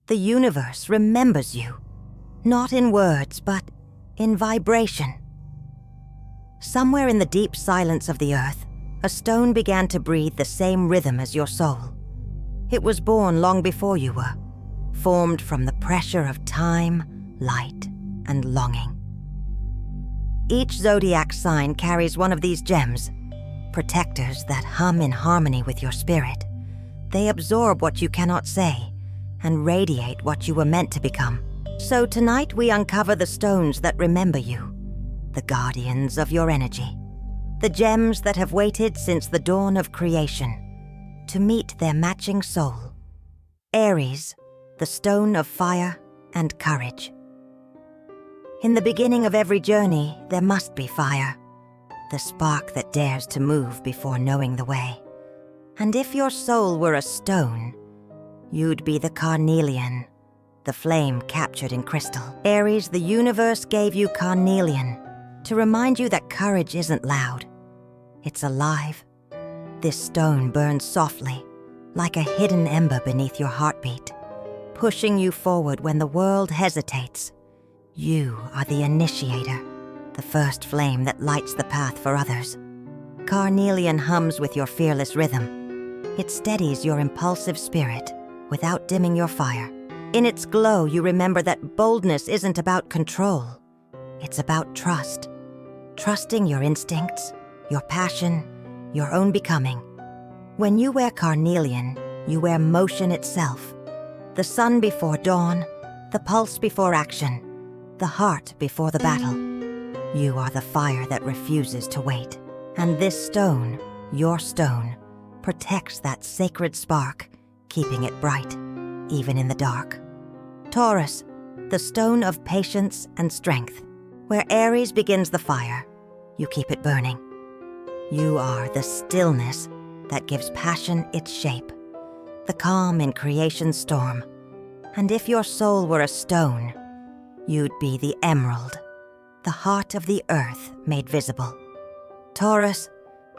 The universe remembers you, not in words, but in vibration. Somewhere in the deep silence of the earth, a stone began to breathe the same rhythm as your soul. It was born long before you were, formed from the pressure of time, light, and longing. Each zodiac sign carries one of these gems, protectors that hum in harmony with your spirit. They absorb what you cannot say and radiate what you were meant to become. So tonight we uncover the stones that remember you, the guardians of your energy, the gems that have waited since the dawn of creation to meet their matching soul. Aries, the stone of fire and courage. In the beginning of every journey, there must be fire, the spark that dares to move before knowing the way. And if your soul were a stone, you'd be the Carnelian, the flame captured in crystal. Aries, the universe gave you Carnelian to remind you that courage isn't loud. It's alive. This stone burns softly, like a hidden ember beneath your heartbeat, pushing you forward when the world hesitates. You are the initiator, the first flame that lights the path for others. Carnelian hums with your fearless rhythm. It steadies your impulsive spirit without dimming your fire. In its glow, you remember that boldness isn't about control. It's about trust. Trusting your instincts, your passion, your own becoming. When you wear Carnelian, you wear motion itself. The sun before dawn, the pulse before action, the heart before the battle. You are the fire that refuses to wait. And this stone, your stone, protects that sacred spark, keeping it bright, even in the dark. Taurus, the stone of patience and strength. Where Aries begins the fire, you keep it burning. You are the stillness that gives passion its shape, the calm in creation's storm. And if your soul were a stone, you'd be the emerald, the heart of the earth made visible. Taurus,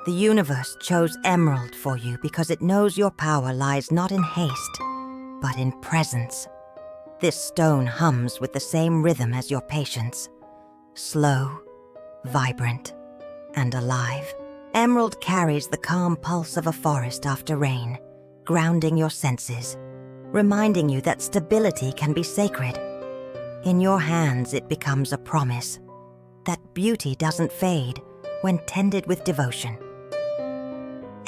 the universe chose emerald for you because it knows your power lies not in haste, but in presence. This stone hums with the same rhythm as your patience, slow, vibrant, and alive. Emerald carries the calm pulse of a forest after rain, grounding your senses, reminding you that stability can be sacred. In your hands, it becomes a promise that beauty doesn't fade when tended with devotion.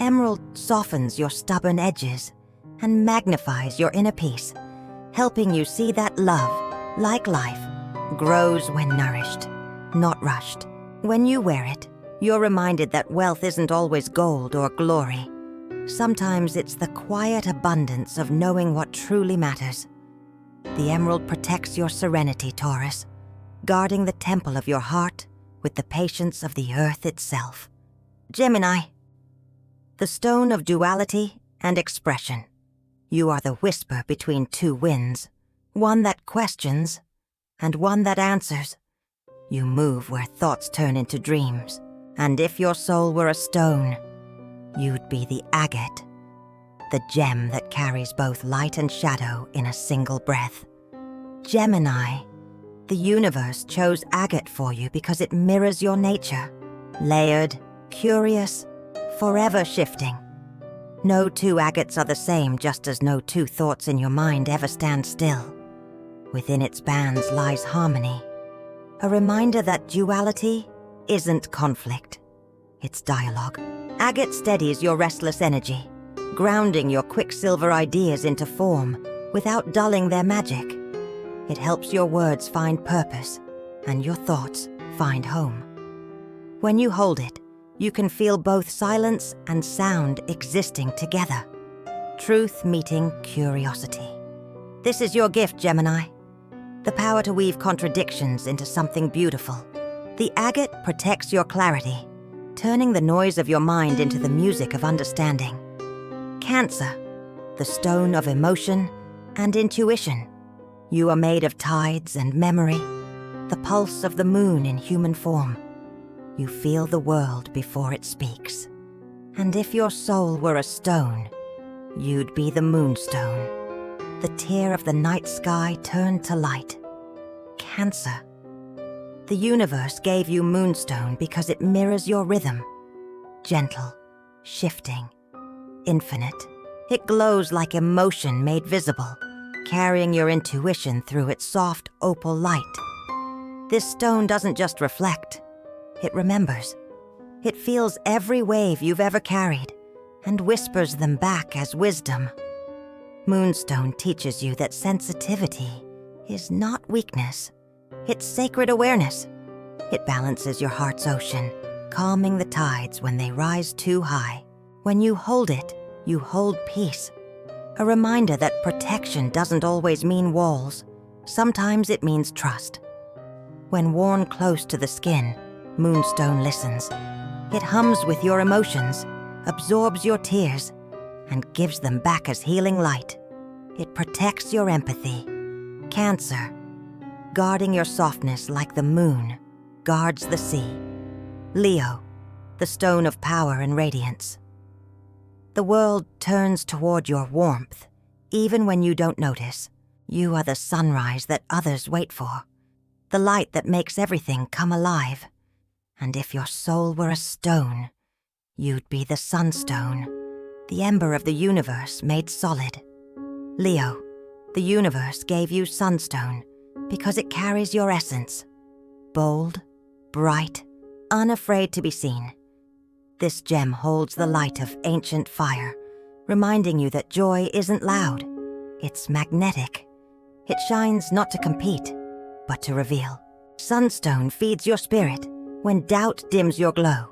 Emerald softens your stubborn edges and magnifies your inner peace, helping you see that love, like life, grows when nourished, not rushed. When you wear it, you're reminded that wealth isn't always gold or glory. Sometimes it's the quiet abundance of knowing what truly matters. The emerald protects your serenity, Taurus, guarding the temple of your heart with the patience of the earth itself. Gemini, the stone of duality and expression. You are the whisper between two winds, one that questions and one that answers. You move where thoughts turn into dreams. And if your soul were a stone, you'd be the agate, the gem that carries both light and shadow in a single breath. Gemini, the universe chose agate for you because it mirrors your nature, layered, curious, forever shifting. No two agates are the same, just as no two thoughts in your mind ever stand still. Within its bands lies harmony, a reminder that duality isn't conflict, it's dialogue. Agate steadies your restless energy, grounding your quicksilver ideas into form without dulling their magic. It helps your words find purpose and your thoughts find home. When you hold it, you can feel both silence and sound existing together. Truth meeting curiosity. This is your gift, Gemini. The power to weave contradictions into something beautiful. The agate protects your clarity, turning the noise of your mind into the music of understanding. Cancer, the stone of emotion and intuition. You are made of tides and memory, the pulse of the moon in human form. You feel the world before it speaks. And if your soul were a stone, you'd be the Moonstone, the tear of the night sky turned to light. Cancer. The universe gave you Moonstone because it mirrors your rhythm. Gentle, shifting, infinite. It glows like emotion made visible, carrying your intuition through its soft opal light. This stone doesn't just reflect, it remembers. It feels every wave you've ever carried and whispers them back as wisdom. Moonstone teaches you that sensitivity is not weakness, it's sacred awareness. It balances your heart's ocean, calming the tides when they rise too high. When you hold it, you hold peace. A reminder that protection doesn't always mean walls. Sometimes it means trust. When worn close to the skin, Moonstone listens. It hums with your emotions, absorbs your tears, and gives them back as healing light. It protects your empathy. Cancer, guarding your softness like the moon guards the sea. Leo, the stone of power and radiance. The world turns toward your warmth, even when you don't notice. You are the sunrise that others wait for, the light that makes everything come alive. And if your soul were a stone, you'd be the Sunstone, the ember of the universe made solid. Leo, the universe gave you Sunstone because it carries your essence. Bold, bright, unafraid to be seen. This gem holds the light of ancient fire, reminding you that joy isn't loud, it's magnetic. It shines not to compete, but to reveal. Sunstone feeds your spirit when doubt dims your glow.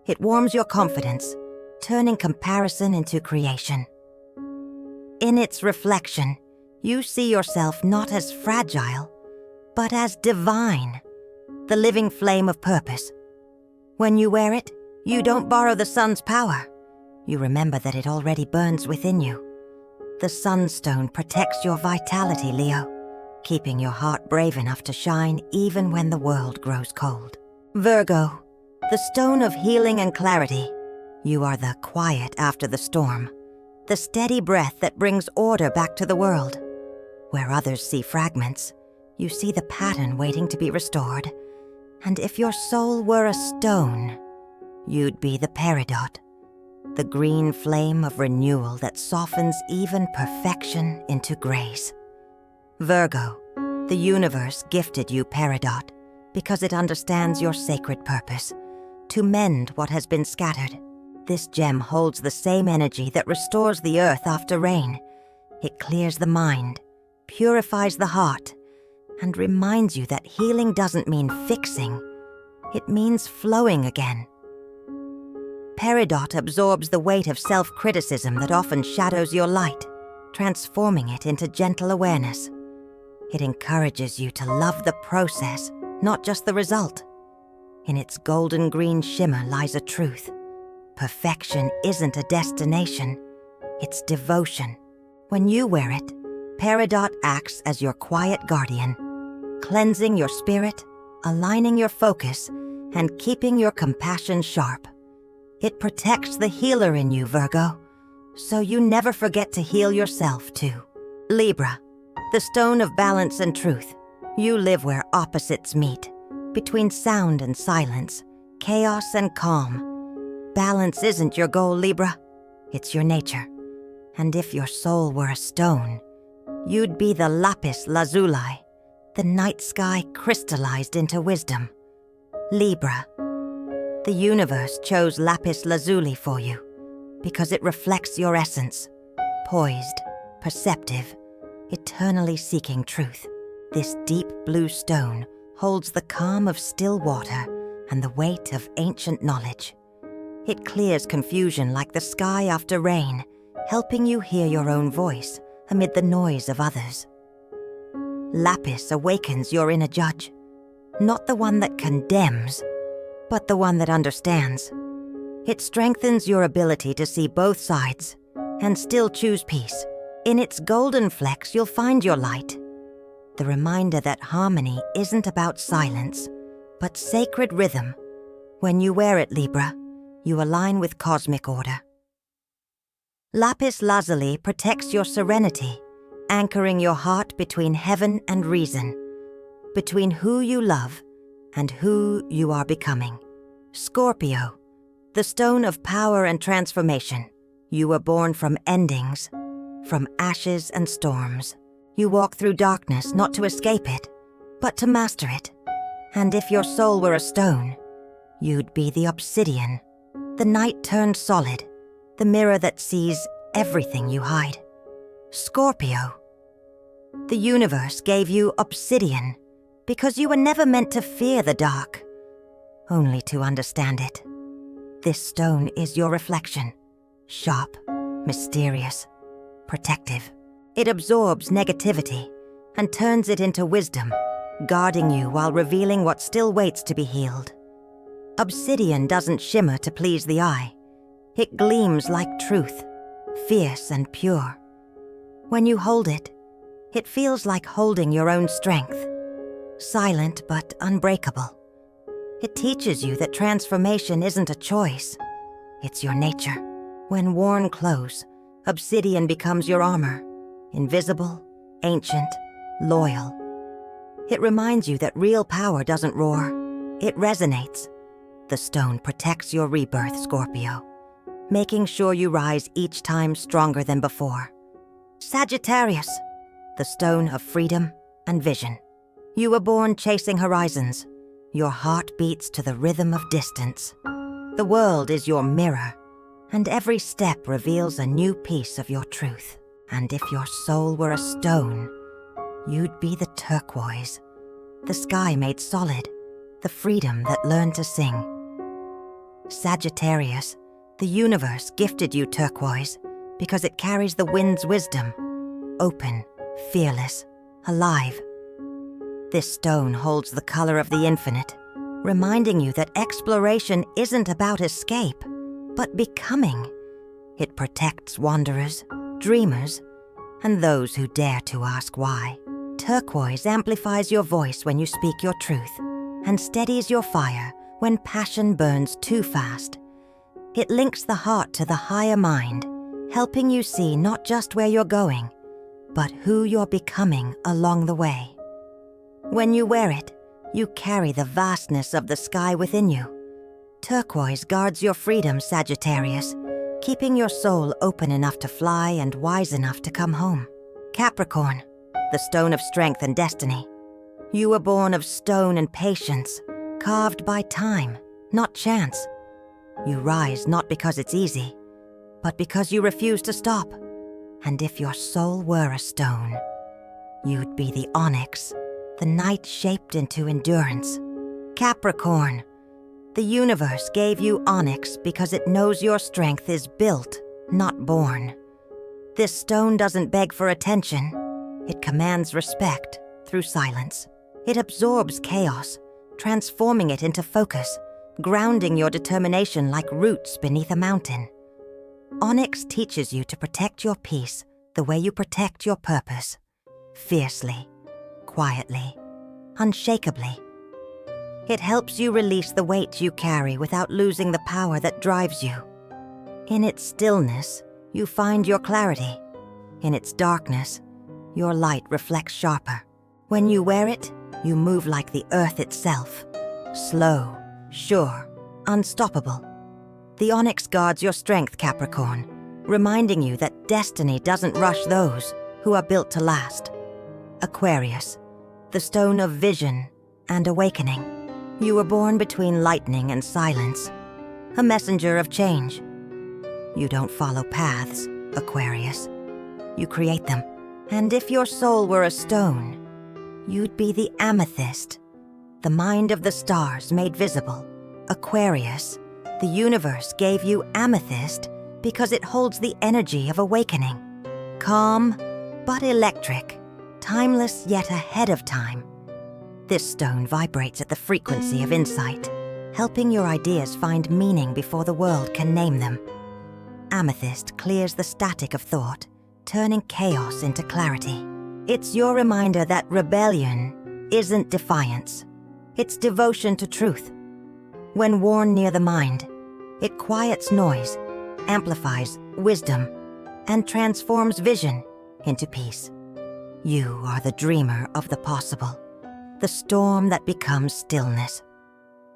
It warms your confidence, turning comparison into creation. In its reflection, you see yourself not as fragile, but as divine, the living flame of purpose. When you wear it, you don't borrow the sun's power. You remember that it already burns within you. The Sunstone protects your vitality, Leo, keeping your heart brave enough to shine even when the world grows cold. Virgo, the stone of healing and clarity. You are the quiet after the storm, the steady breath that brings order back to the world. Where others see fragments, you see the pattern waiting to be restored. And if your soul were a stone, you'd be the Peridot, the green flame of renewal that softens even perfection into grace. Virgo, the universe gifted you Peridot because it understands your sacred purpose, to mend what has been scattered. This gem holds the same energy that restores the earth after rain. It clears the mind, purifies the heart, and reminds you that healing doesn't mean fixing, it means flowing again. Peridot absorbs the weight of self-criticism that often shadows your light, transforming it into gentle awareness. It encourages you to love the process, not just the result. In its golden green shimmer lies a truth. Perfection isn't a destination, it's devotion. When you wear it, Peridot acts as your quiet guardian, cleansing your spirit, aligning your focus, and keeping your compassion sharp. It protects the healer in you, Virgo, so you never forget to heal yourself too. Libra, the stone of balance and truth. You live where opposites meet, between sound and silence, chaos and calm. Balance isn't your goal, Libra, it's your nature. And if your soul were a stone, you'd be the Lapis Lazuli, the night sky crystallized into wisdom. Libra, the universe chose Lapis Lazuli for you because it reflects your essence, poised, perceptive, eternally seeking truth. This deep blue stone holds the calm of still water and the weight of ancient knowledge. It clears confusion like the sky after rain, helping you hear your own voice amid the noise of others. Lapis awakens your inner judge, not the one that condemns, but the one that understands. It strengthens your ability to see both sides and still choose peace. In its golden flecks, you'll find your light, the reminder that harmony isn't about silence, but sacred rhythm. When you wear it, Libra, you align with cosmic order. Lapis Lazuli protects your serenity, anchoring your heart between heaven and reason, between who you love and who you are becoming. Scorpio, the stone of power and transformation. You were born from endings, from ashes and storms. You walk through darkness not to escape it, but to master it. And if your soul were a stone, you'd be the obsidian, the night turned solid, the mirror that sees everything you hide. Scorpio, the universe gave you obsidian because you were never meant to fear the dark, only to understand it. This stone is your reflection, sharp, mysterious, protective. It absorbs negativity and turns it into wisdom, guarding you while revealing what still waits to be healed. Obsidian doesn't shimmer to please the eye. It gleams like truth, fierce and pure. When you hold it, it feels like holding your own strength, silent but unbreakable. It teaches you that transformation isn't a choice, it's your nature. When worn close, obsidian becomes your armor, invisible, ancient, loyal. It reminds you that real power doesn't roar, it resonates. The stone protects your rebirth, Scorpio, making sure you rise each time stronger than before. Sagittarius, the stone of freedom and vision. You were born chasing horizons. Your heart beats to the rhythm of distance. The world is your mirror, and every step reveals a new piece of your truth. And if your soul were a stone, you'd be the turquoise, the sky made solid, the freedom that learned to sing. Sagittarius, the universe gifted you turquoise because it carries the wind's wisdom, open, fearless, alive. This stone holds the color of the infinite, reminding you that exploration isn't about escape, but becoming. It protects wanderers, dreamers, and those who dare to ask why. Turquoise amplifies your voice when you speak your truth, and steadies your fire when passion burns too fast. It links the heart to the higher mind, helping you see not just where you're going, but who you're becoming along the way. When you wear it, you carry the vastness of the sky within you. Turquoise guards your freedom, Sagittarius, keeping your soul open enough to fly and wise enough to come home. Capricorn, the stone of strength and destiny. You were born of stone and patience, carved by time, not chance. You rise not because it's easy, but because you refuse to stop. And if your soul were a stone, you'd be the onyx, the night shaped into endurance. Capricorn, the universe gave you onyx because it knows your strength is built, not born. This stone doesn't beg for attention. It commands respect through silence. It absorbs chaos, transforming it into focus, grounding your determination like roots beneath a mountain. Onyx teaches you to protect your peace the way you protect your purpose, fiercely, quietly, unshakably. It helps you release the weight you carry without losing the power that drives you. In its stillness, you find your clarity. In its darkness, your light reflects sharper. When you wear it, you move like the earth itself, slow, sure, unstoppable. The onyx guards your strength, Capricorn, reminding you that destiny doesn't rush those who are built to last. Aquarius, the stone of vision and awakening. You were born between lightning and silence, a messenger of change. You don't follow paths, Aquarius. You create them. And if your soul were a stone, you'd be the amethyst, the mind of the stars made visible. Aquarius, the universe gave you amethyst because it holds the energy of awakening. Calm, but electric, timeless yet ahead of time. This stone vibrates at the frequency of insight, helping your ideas find meaning before the world can name them. Amethyst clears the static of thought, turning chaos into clarity. It's your reminder that rebellion isn't defiance. It's devotion to truth. When worn near the mind, it quiets noise, amplifies wisdom, and transforms vision into peace. You are the dreamer of the possible, the storm that becomes stillness.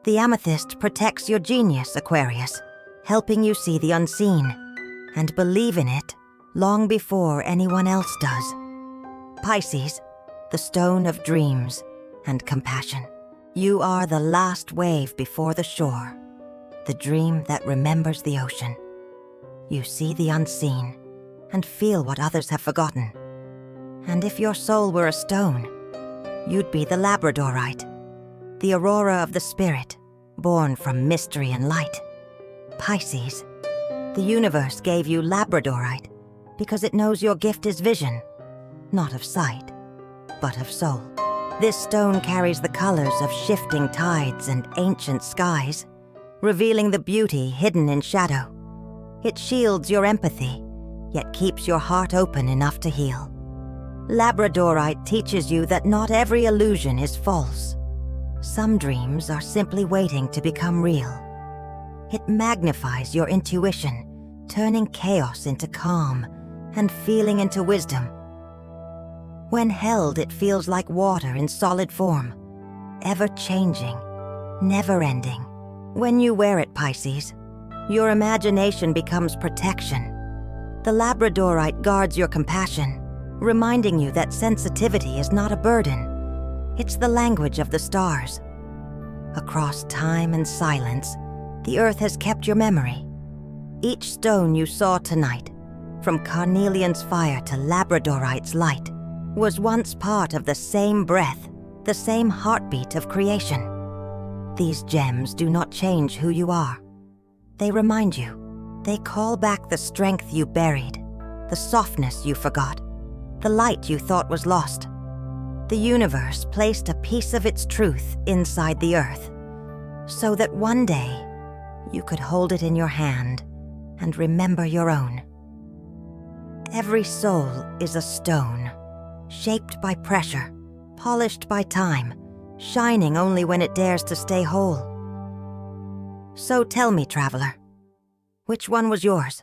The amethyst protects your genius, Aquarius, helping you see the unseen and believe in it long before anyone else does. Pisces, the stone of dreams and compassion. You are the last wave before the shore, the dream that remembers the ocean. You see the unseen and feel what others have forgotten. And if your soul were a stone, you'd be the Labradorite, the aurora of the spirit, born from mystery and light. Pisces, the universe gave you Labradorite because it knows your gift is vision, not of sight, but of soul. This stone carries the colors of shifting tides and ancient skies, revealing the beauty hidden in shadow. It shields your empathy, yet keeps your heart open enough to heal. Labradorite teaches you that not every illusion is false. Some dreams are simply waiting to become real. It magnifies your intuition, turning chaos into calm and feeling into wisdom. When held, it feels like water in solid form, ever-changing, never-ending. When you wear it, Pisces, your imagination becomes protection. The Labradorite guards your compassion, reminding you that sensitivity is not a burden. It's the language of the stars. Across time and silence, the earth has kept your memory. Each stone you saw tonight, from Carnelian's fire to Labradorite's light, was once part of the same breath, the same heartbeat of creation. These gems do not change who you are. They remind you. They call back the strength you buried, the softness you forgot, the light you thought was lost. The universe placed a piece of its truth inside the earth, so that one day you could hold it in your hand and remember your own. Every soul is a stone, shaped by pressure, polished by time, shining only when it dares to stay whole. So tell me, traveler, which one was yours?